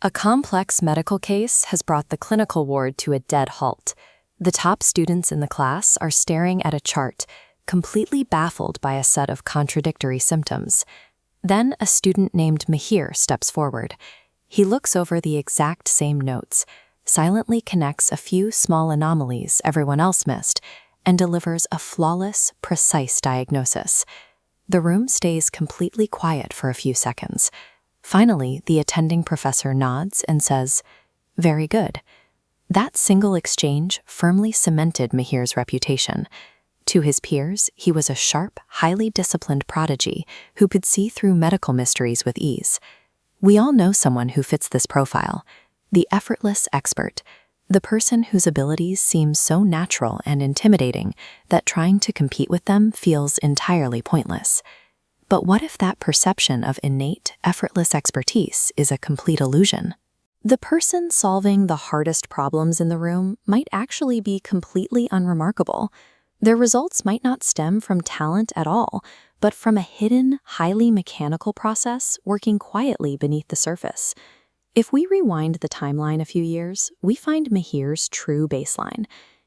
A complex medical case has brought the clinical ward to a dead halt. The top students in the class are staring at a chart, completely baffled by a set of contradictory symptoms. Then a student named Mihir steps forward. He looks over the exact same notes, silently connects a few small anomalies everyone else missed, and delivers a flawless, precise diagnosis. The room stays completely quiet for a few seconds. Finally, the attending professor nods and says, "Very good." That single exchange firmly cemented Mihir's reputation. To his peers, he was a sharp, highly disciplined prodigy who could see through medical mysteries with ease. We all know someone who fits this profile: the effortless expert, the person whose abilities seem so natural and intimidating that trying to compete with them feels entirely pointless. But what if that perception of innate, effortless expertise is a complete illusion? The person solving the hardest problems in the room might actually be completely unremarkable. Their results might not stem from talent at all, but from a hidden, highly mechanical process working quietly beneath the surface. If we rewind the timeline a few years, we find Mihir's true baseline.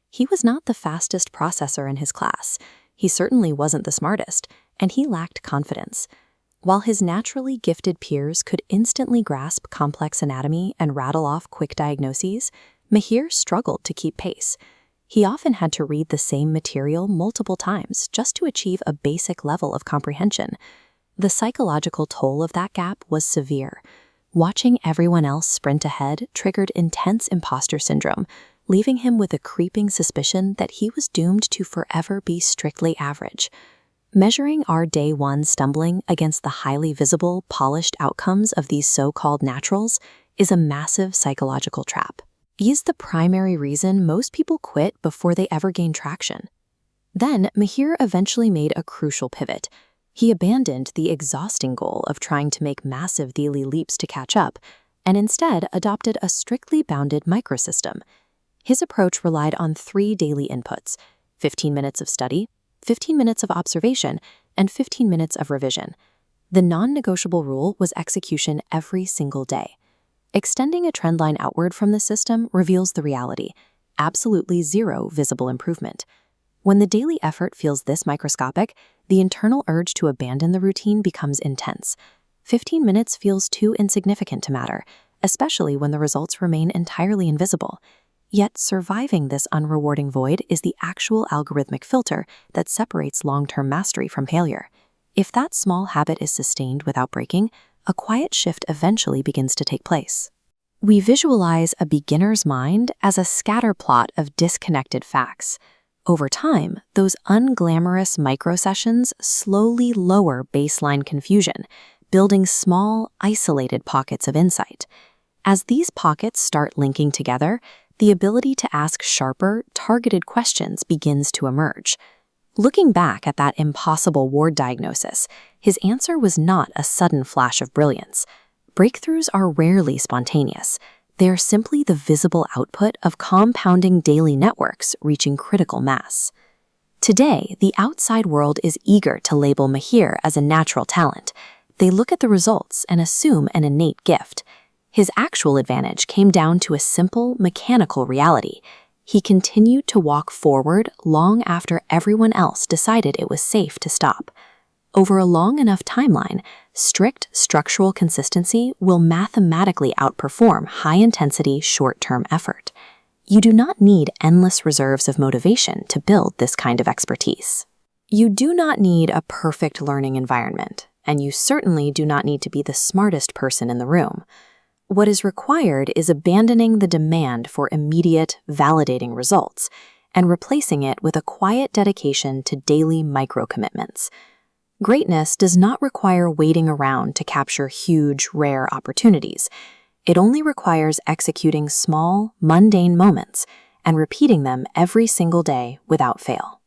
He was not the fastest processor in his class. He certainly wasn't the smartest, and he lacked confidence. While his naturally gifted peers could instantly grasp complex anatomy and rattle off quick diagnoses, Mihir struggled to keep pace. He often had to read the same material multiple times just to achieve a basic level of comprehension. The psychological toll of that gap was severe. Watching everyone else sprint ahead triggered intense imposter syndrome, leaving him with a creeping suspicion that he was doomed to forever be strictly average. Measuring our day one stumbling against the highly visible, polished outcomes of these so-called naturals is a massive psychological trap. He is the primary reason most people quit before they ever gain traction. Then, Mihir eventually made a crucial pivot. He abandoned the exhausting goal of trying to make massive daily leaps to catch up, and instead adopted a strictly bounded microsystem. His approach relied on 3 daily inputs: 15 minutes of study, 15 minutes of observation, and 15 minutes of revision. The non-negotiable rule was execution every single day. Extending a trend line outward from the system reveals the reality: absolutely zero visible improvement. When the daily effort feels this microscopic, the internal urge to abandon the routine becomes intense. 15 minutes feels too insignificant to matter, especially when the results remain entirely invisible. Yet surviving this unrewarding void is the actual algorithmic filter that separates long-term mastery from failure. If that small habit is sustained without breaking, a quiet shift eventually begins to take place. We visualize a beginner's mind as a scatter plot of disconnected facts. Over time, those unglamorous microsessions slowly lower baseline confusion, building small, isolated pockets of insight. As these pockets start linking together, the ability to ask sharper, targeted questions begins to emerge. Looking back at that impossible ward diagnosis, his answer was not a sudden flash of brilliance. Breakthroughs are rarely spontaneous. They are simply the visible output of compounding daily networks reaching critical mass. Today, the outside world is eager to label Mihir as a natural talent. They look at the results and assume an innate gift. His actual advantage came down to a simple, mechanical reality. He continued to walk forward long after everyone else decided it was safe to stop. Over a long enough timeline, strict structural consistency will mathematically outperform high-intensity, short-term effort. You do not need endless reserves of motivation to build this kind of expertise. You do not need a perfect learning environment, and you certainly do not need to be the smartest person in the room. What is required is abandoning the demand for immediate, validating results and replacing it with a quiet dedication to daily micro-commitments. Greatness does not require waiting around to capture huge, rare opportunities. It only requires executing small, mundane moments and repeating them every single day without fail.